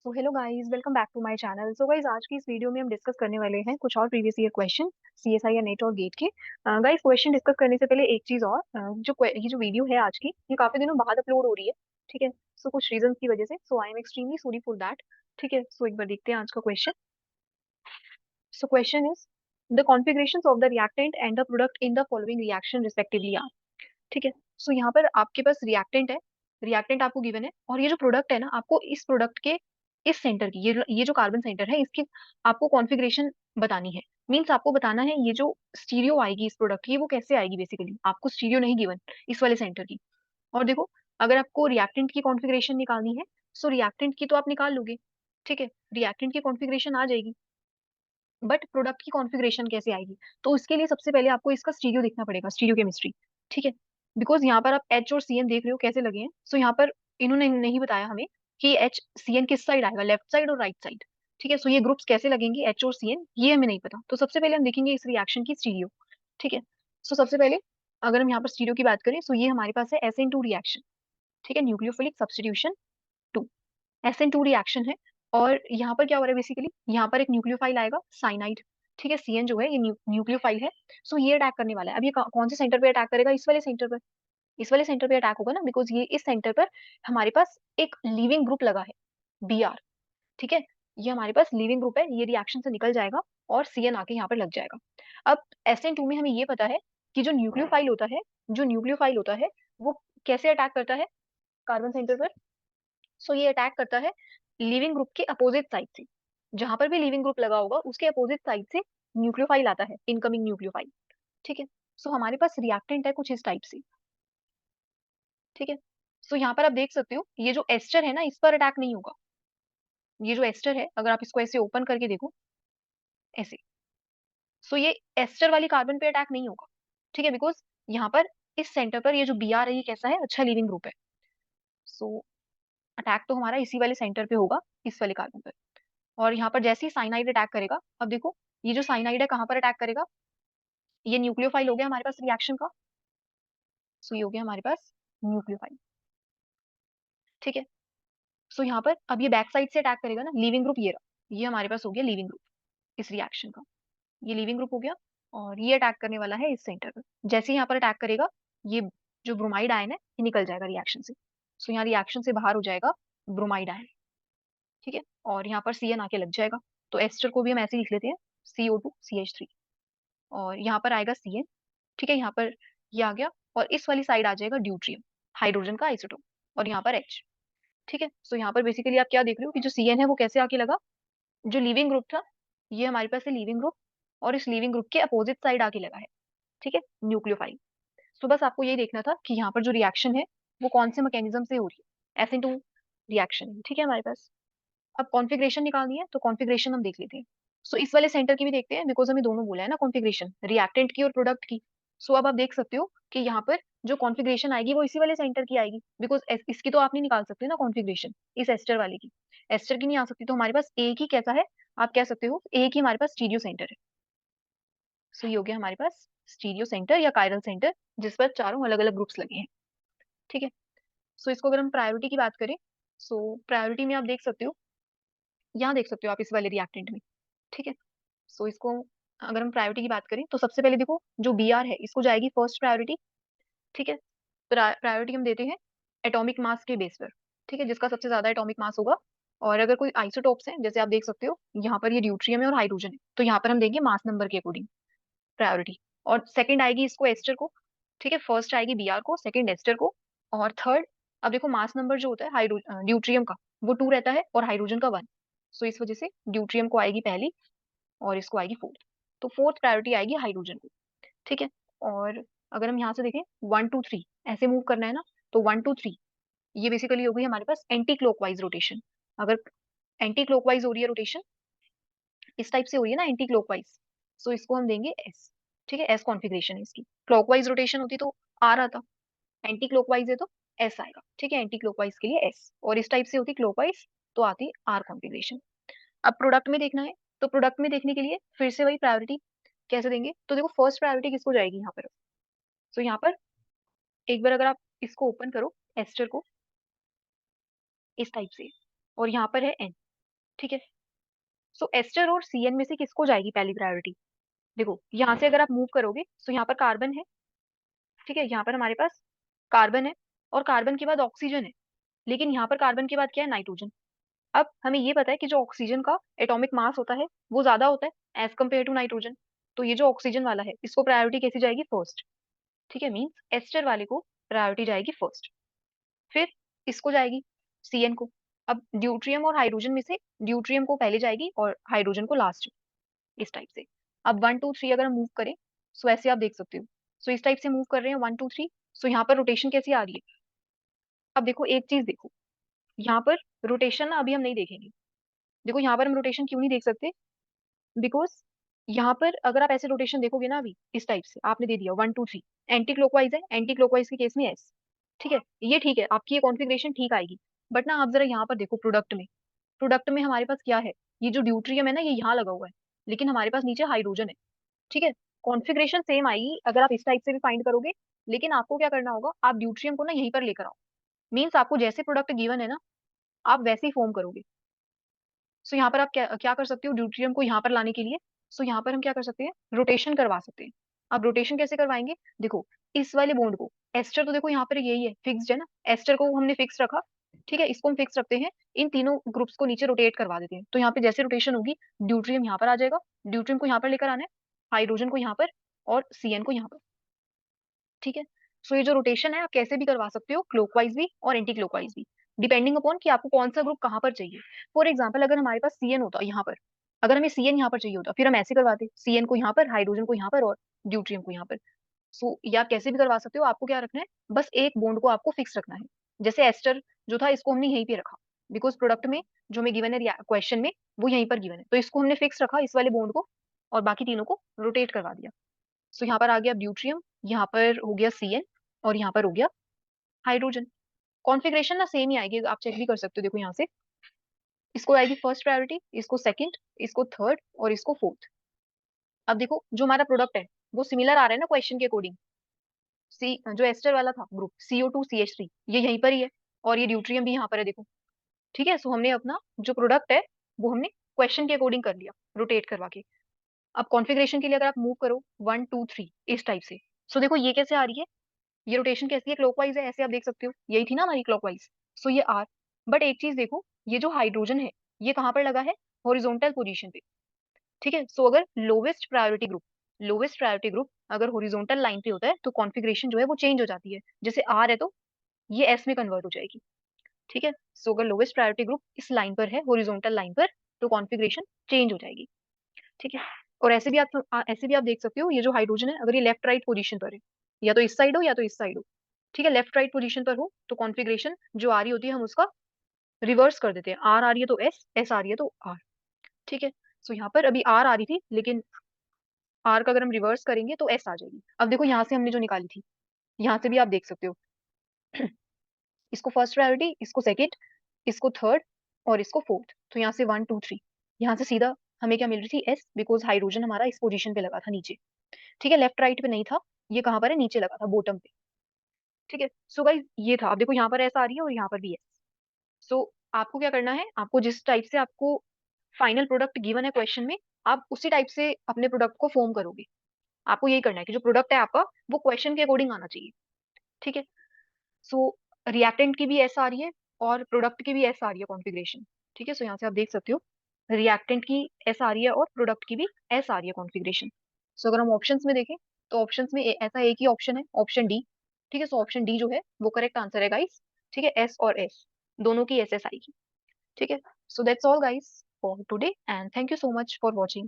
So hello guys, welcome back to my channel. So guys, आज की इस video में हम डिस्कस करने वाले हैं कुछ और प्रीवियस ईयर क्वेश्चन सीएसआई या नेट और गेट के। गाइस, क्वेश्चन डिस्कस करने से पहले एक चीज और, ये जो वीडियो है आज की, ये काफी दिनों बाद अपलोड हो रही है। ठीक है। सो कुछ रीजन की वजह से, so I am extremely sorry for that. ठीक है। सो एक बार देखते हैं आज का question. So question is the configurations of the reactant and the product in the following reaction respectively are. ठीक है। सो यहाँ पर आपके पास रिएक्टेंट है, रिएक्टेंट आपको गिवन है, और ये जो प्रोडक्ट है ना, आपको इस प्रोडक्ट के इस सेंटर की, ये जो कार्बन सेंटर है, इसकी आपको कॉन्फ़िगरेशन बतानी है। मींस आपको बताना है ये जो स्टीरियो आएगी इस प्रोडक्ट की, वो कैसे आएगी। बेसिकली आपको स्टीरियो नहीं गिवन इस वाले सेंटर की। और देखो, अगर आपको रिएक्टेंट की कॉन्फ़िगरेशन निकालनी है, सो रिएक्टेंट की तो आप निकाल लोगे। ठीक है, रिएक्टेंट की कॉन्फ़िगरेशन आ जाएगी, बट प्रोडक्ट की कॉन्फ़िगरेशन कैसे आएगी? तो इसके लिए सबसे पहले आपको इसका स्टीरियो देखना पड़ेगा, स्टीरियो केमिस्ट्री। ठीक है। बिकॉज यहाँ पर आप एच और सी एन देख रहे हो कैसे लगे हैं। सो यहाँ पर इन्होंने नहीं बताया हमें कि एच सी एन किस साइड आएगा, लेफ्ट साइड और राइट साइड। ठीक है। सो ये ग्रुप्स कैसे लगेंगे एच और सी एन, ये हमें नहीं पता। तो सबसे पहले हम देखेंगे इस रिएक्शन की स्टीरियो। ठीक है। सो सबसे पहले अगर हम यहाँ पर स्टीरियो की बात करें, सो ये हमारे पास है SN2 रिएक्शन। ठीक है, न्यूक्लियोफिलिक सब्स्टिट्यूशन 2, SN2 रिएक्शन है। और यहाँ पर क्या हो रहा है, बेसिकली यहाँ पर एक न्यूक्लियोफाइल आएगा, साइनाइड। ठीक है, CN जो है ये न्यूक्लियोफाइल है। सो ये अटैक करने वाला है। अब ये कौन से सेंटर पे अटैक करेगा? इस वाले सेंटर पर। इस वाले सेंटर पे अटैक होगा ना, बिकॉज ये इस सेंटर पर हमारे पास एक लीविंग ग्रुप लगा है, BR। ठीक है, ये हमारे पास लीविंग ग्रुप है, ये रिएक्शन से निकल जाएगा और CN आके यहाँ पर लग जाएगा। अब SN2 में हमें ये पता है कि जो न्यूक्लियोफाइल होता है, जो न्यूक्लियोफाइल होता है, वो कैसे अटैक करता है कार्बन सेंटर पर। सो ये अटैक करता है लिविंग ग्रुप के अपोजिट साइड से। जहां पर भी लिविंग ग्रुप लगा होगा उसके अपोजिट साइड से न्यूक्लियोफाइल आता है, इनकमिंग न्यूक्लियोफाइल। ठीक है। सो हमारे पास रिएक्टेंट है कुछ इस टाइप से। ठीक है। सो यहाँ पर आप देख सकते हो, ये जो एस्टर है ना, इस पर अटैक नहीं होगा। ये जो एस्टर है, अगर आप इसको ऐसे ओपन करके देखो, ऐसे, सो ये एस्टर वाली कार्बन पे अटैक नहीं होगा। ठीक है, बिकॉज यहाँ पर इस सेंटर पर ये जो BR है, ये कैसा है, अच्छा लिविंग ग्रुप है। सो अटैक तो हमारा इसी वाले सेंटर पे होगा, इस वाले कार्बन पर। और यहाँ पर जैसे ही साइनाइड अटैक करेगा, अब देखो, ये जो साइनाइड है कहाँ पर अटैक करेगा? ये न्यूक्लियोफाइल हो गया हमारे पास रिएक्शन का। सो ये हो गया हमारे पास न्यूक्लियोफाइल। ठीक है। सो यहाँ पर अब ये बैक साइड से अटैक करेगा ना, लीविंग ग्रुप ये रहा, ये हमारे पास हो गया लीविंग ग्रुप इस रिएक्शन का। ये लीविंग ग्रुप हो गया, और ये अटैक करने वाला है इस सेंटर पर। जैसे ही यहाँ पर अटैक करेगा, ये जो ब्रोमाइड आयन है, ये निकल जाएगा रिएक्शन से। सो यहाँ रिएक्शन से बाहर हो जाएगा ब्रोमाइड आयन। ठीक है। और यहाँ पर CN आके लग जाएगा। तो एस्टर को भी हम ऐसे ही लिख लेते हैं, CO2CH3। और यहाँ पर आएगा CN। ठीक है, यहाँ पर ये आ गया, और इस वाली साइड आ जाएगा ड्यूट्रियम, हाइड्रोजन का आइसोटोप। और यहाँ पर H। ठीक है। सो यहाँ पर बेसिकली आप क्या देख रहे हो कि जो CN है वो कैसे आके लगा, जो लिविंग ग्रुप था, ये हमारे पास है लिविंग ग्रुप, और इस लिविंग ग्रुप के अपोजिट साइड आके लगा है। ठीक है, न्यूक्लियोफाइल। सो बस आपको यही देखना था कि यहाँ पर जो रिएक्शन है वो कौन से मैकेनिज्म से हो रही है, SN2 रिएक्शन है। ठीक है हमारे पास। अब कॉन्फ़िगरेशन निकालनी है, तो कॉन्फ़िगरेशन हम देख लेते हैं। सो इस वाले सेंटर की भी देखते हैं, बिकॉज हमें दोनों बोला है ना कॉन्फ़िगरेशन, रिएक्टेंट की और प्रोडक्ट की। सो अब आप देख सकते हो कि यहाँ पर जो कॉन्फ़िगरेशन आएगी वो इसी वाले सेंटर की आएगी, बिकॉज इसकी तो आप नहीं निकाल सकते ना कॉन्फ़िगरेशन, इस एस्टर वाले की। एस्टर की नहीं आ सकती, तो हमारे पास एक ही कैसा है, आप कह सकते हो एक ही हमारे पास स्टीरियो सेंटर है। सो ये हो गया हमारे पास स्टीरियो सेंटर या कायरल सेंटर, जिस पर चारों अलग अलग ग्रुप्स लगे हैं। ठीक है। सो इसको अगर हम प्रायोरिटी की बात करें, सो प्रायोरिटी में आप देख सकते हो, यहाँ देख सकते हो आप इस वाले रिएक्टेंट में। ठीक है। सो इसको अगर हम प्रायोरिटी की बात करें, तो सबसे पहले देखो, जो BR है इसको जाएगी फर्स्ट प्रायोरिटी। ठीक है। प्रायोरिटी हम देते हैं एटॉमिक मास के बेस पर। ठीक है, जिसका सबसे ज्यादा एटॉमिक मास होगा। और अगर कोई आइसोटोप्स हैं, जैसे आप देख सकते हो यहाँ पर ये ड्यूट्रियम है और हाइड्रोजन है, तो यहाँ पर हम देंगे मास नंबर के अकॉर्डिंग प्रायोरिटी। और सेकंड आएगी इसको एस्टर को। ठीक है, फर्स्ट आएगी BR को, सेकंड एस्टर को, और थर्ड, अब देखो मास नंबर जो होता है ड्यूट्रियम का, वो 2 रहता है और हाइड्रोजन का 1। सो इस वजह से ड्यूट्रियम को आएगी पहली, और इसको आएगी फोर्थ। तो फोर्थ प्रायोरिटी आएगी हाइड्रोजन को। ठीक है। और अगर हम यहाँ से देखें, 1 2 3 ऐसे मूव करना है ना, तो 1 2 3 ये बेसिकली हो गई हमारे पास एंटी क्लॉकवाइज रोटेशन। अगर एंटी क्लॉकवाइज हो रही है रोटेशन, इस टाइप से हो रही है ना एंटी क्लॉकवाइज, सो इसको हम देंगे S। ठीक है, S कॉन्फ़िगरेशन है इसकी। क्लॉकवाइज रोटेशन होती तो R आता, एंटी क्लॉकवाइज है तो S आएगा। ठीक है, एंटी क्लॉकवाइज के लिए S, और इस टाइप से होती क्लॉकवाइज तो आती R कॉन्फ़िगरेशन। अब प्रोडक्ट में देखना है, तो प्रोडक्ट में देखने के लिए फिर से वही प्रायोरिटी कैसे देंगे, तो देखो फर्स्ट प्रायोरिटी किसको जाएगी यहाँ पर। सो यहाँ पर एक बार अगर आप इसको ओपन करो, एस्टर को, इस टाइप से, और यहाँ पर है N। ठीक है। सो एस्टर और सीएन में से किसको जाएगी पहली प्रायोरिटी? देखो यहाँ से अगर आप मूव करोगे तो यहाँ पर कार्बन है, ठीक है, यहाँ पर हमारे पास कार्बन है और कार्बन के बाद ऑक्सीजन है, लेकिन यहाँ पर कार्बन के बाद क्या है? नाइट्रोजन। अब हमें ये पता है कि जो ऑक्सीजन का एटॉमिक मास होता है वो ज्यादा होता है एज कम्पेयर टू नाइट्रोजन। तो ये जो ऑक्सीजन वाला है इसको प्रायोरिटी कैसी जाएगी? फर्स्ट। ठीक है, मीन्स एस्टर वाले को प्रायोरिटी जाएगी फर्स्ट। फिर इसको जाएगी सीएन को। अब ड्यूट्रियम और हाइड्रोजन में से ड्यूट्रियम को पहले जाएगी और हाइड्रोजन को लास्ट, इस टाइप से। अब 1 2 3 अगर हम मूव करें, सो ऐसे आप देख सकते हो। सो इस टाइप से मूव कर रहे हैं 1 2 3। सो यहाँ पर रोटेशन कैसी आ रही है? अब देखो एक चीज देखो, यहाँ पर रोटेशन ना अभी हम नहीं देखेंगे। देखो यहाँ पर हम रोटेशन क्यों नहीं देख सकते? बिकॉज यहाँ पर अगर आप ऐसे रोटेशन देखोगे ना, अभी इस टाइप से आपने दे दिया 1 2 3, एंटी क्लॉकवाइज है, एंटी क्लॉकवाइज के केस में एस। ठीक है, ये ठीक है, आपकी ये कॉन्फ़िगरेशन ठीक आएगी। बट ना आप जरा यहाँ पर देखो प्रोडक्ट में, प्रोडक्ट में हमारे पास क्या है? ये जो ड्यूट्रियम है ना ये यहाँ लगा हुआ है, लेकिन हमारे पास नीचे हाइड्रोजन है। ठीक है, कॉन्फ़िगरेशन सेम आएगी अगर आप इस टाइप से भी फाइंड करोगे, लेकिन आपको क्या करना होगा? आप ड्यूट्रियम को ना यहीं पर लेकर आओ। मीन्स आपको जैसे प्रोडक्ट गिवन है ना, आप वैसे ही फॉर्म करोगे। सो यहाँ पर आप क्या क्या कर सकते हो ड्यूट्रियम को यहाँ पर लाने के लिए? सो यहाँ पर हम क्या कर सकते हैं? रोटेशन करवा सकते हैं। आप रोटेशन कैसे करवाएंगे? देखो इस वाले बॉन्ड को, एस्टर तो देखो यहाँ पर यही है, फिक्स्ड है ना, एस्टर को हमने फिक्स रखा। ठीक है, इसको हम फिक्स रखते हैं, इन तीनों ग्रुप्स को नीचे रोटेट करवा देते हैं। तो यहाँ पे जैसे रोटेशन होगी, ड्यूट्रियम यहाँ पर आ जाएगा, ड्यूट्रियम को यहाँ पर लेकर आना है, हाइड्रोजन को यहाँ पर और सीएन को यहाँ पर। ठीक है, सो ये जो रोटेशन है आप कैसे भी करवा सकते हो, क्लॉकवाइज भी और एंटी क्लॉकवाइज भी, डिपेंडिंग अपॉन कि आपको कौन सा ग्रुप कहाँ पर चाहिए। फॉर एग्जाम्पल अगर हमारे पास सीएन होता यहाँ पर, अगर हमें सीएन यहाँ पर चाहिए होता, फिर हम ऐसे करवाते, सीएन को यहाँ पर, हाइड्रोजन को यहाँ पर और ड्यूट्रियम को यहाँ पर। सो ये आप कैसे भी करवा सकते हो, आपको क्या रखना है? बस एक बॉन्ड को आपको फिक्स रखना है। जैसे एस्टर जो था इसको हमने यहीं पे रखा, बिकॉज प्रोडक्ट में जो हमें गिवन है क्वेश्चन में वो यहीं पर गिवन है, तो इसको हमने फिक्स रखा इस वाले बॉन्ड को, और बाकी तीनों को रोटेट करवा दिया। सो यहाँ पर आ गया ड्यूट्रियम, यहाँ पर हो गया सीएन और यहाँ पर हो गया हाइड्रोजन। कॉन्फ़िगरेशन ना सेम ही आएगी, आप चेक भी कर सकते हो। देखो यहाँ से इसको आएगी फर्स्ट प्रायोरिटी, इसको सेकंड, इसको थर्ड और इसको फोर्थ। अब देखो जो हमारा प्रोडक्ट है वो सिमिलर आ रहा है ना क्वेश्चन के अकॉर्डिंग। सी जो एस्टर वाला था ग्रुप CO2CH3 ये यहीं पर ही है, और ये ड्यूट्रियम भी यहाँ पर है देखो। ठीक है, सो हमने अपना जो प्रोडक्ट है वो हमने क्वेश्चन के अकॉर्डिंग कर लिया, रोटेट करवा के। अब कॉन्फ़िगरेशन के लिए अगर आप मूव करो 1 2 3 इस टाइप से, सो देखो ये कैसे आ रही है? ये रोटेशन कैसी है? क्लॉकवाइज है, ऐसे आप देख सकते हो, यही थी ना हमारी क्लॉकवाइज। सो ये आर। बट एक चीज देखो, ये जो हाइड्रोजन है ये कहाँ पर लगा है? हॉरिजॉन्टल पोजीशन पे। ठीक है, सो अगर लोवेस्ट प्रायोरिटी ग्रुप अगर हॉरिजॉन्टल लाइन पे होता है तो कॉन्फ़िगरेशन जो है वो चेंज हो जाती है। जैसे आर है तो ये एस में कन्वर्ट हो जाएगी। ठीक है, सो अगर लोवेस्ट प्रायोरिटी ग्रुप इस लाइन पर है, हॉरिजॉन्टल लाइन पर, तो कॉन्फ़िगरेशन चेंज हो जाएगी। ठीक है, और ऐसे भी आप देख सकते हो, ये जो हाइड्रोजन है अगर ये लेफ्ट राइट पोजीशन पर है, या तो इस साइड हो या तो इस साइड हो। ठीक है, लेफ्ट राइट पोजीशन पर हो तो कॉन्फ़िगरेशन जो आ रही होती है हम उसका रिवर्स कर देते हैं, आर आ रही है तो एस, एस आ रही है तो आर। ठीक है, सो यहाँ पर अभी आर आ रही थी, लेकिन आर का अगर हम रिवर्स करेंगे तो एस आ जाएगी। अब देखो यहाँ से हमने जो निकाली थी, यहाँ से भी आप देख सकते हो इसको फर्स्ट प्रायोरिटी, इसको सेकेंड, इसको थर्ड और इसको फोर्थ। तो यहाँ से 1 2 3, यहाँ से सीधा हमें क्या मिल रही थी? एस, बिकॉज हाइड्रोजन हमारा इस पोजीशन पे लगा था नीचे। ठीक है, लेफ्ट राइट पे नहीं था, ये कहाँ पर है? नीचे लगा था, बॉटम पे। ठीक है, सो गाइस ये था। आप देखो यहाँ पर एस आ रही है और यहाँ पर भी एस। सो आपको क्या करना है? आपको जिस टाइप से आपको फाइनल प्रोडक्ट गिवन है क्वेश्चन में, आप उसी टाइप से अपने प्रोडक्ट को फॉर्म करोगे। आपको यही करना है कि जो प्रोडक्ट है आपका वो क्वेश्चन के अकॉर्डिंग आना चाहिए। ठीक है, सो रिएक्टेंट की भी एस आ रही है और प्रोडक्ट की भी एस आ रही है कॉन्फ़िगरेशन। ठीक है, सो यहाँ से आप देख सकते हो रिएक्टेंट की एस आ रही है और प्रोडक्ट की भी एस आ रही है कॉन्फ़िगरेशन। सो अगर हम ऑप्शंस में देखें तो ऑप्शंस में ऐसा एक ही ऑप्शन है, ऑप्शन डी। ठीक है, सो ऑप्शन डी जो है वो करेक्ट आंसर है गाइस। ठीक है, एस और एस दोनों की एस एस आएगी। ठीक है, so that's all guys for today and thank you so much for watching.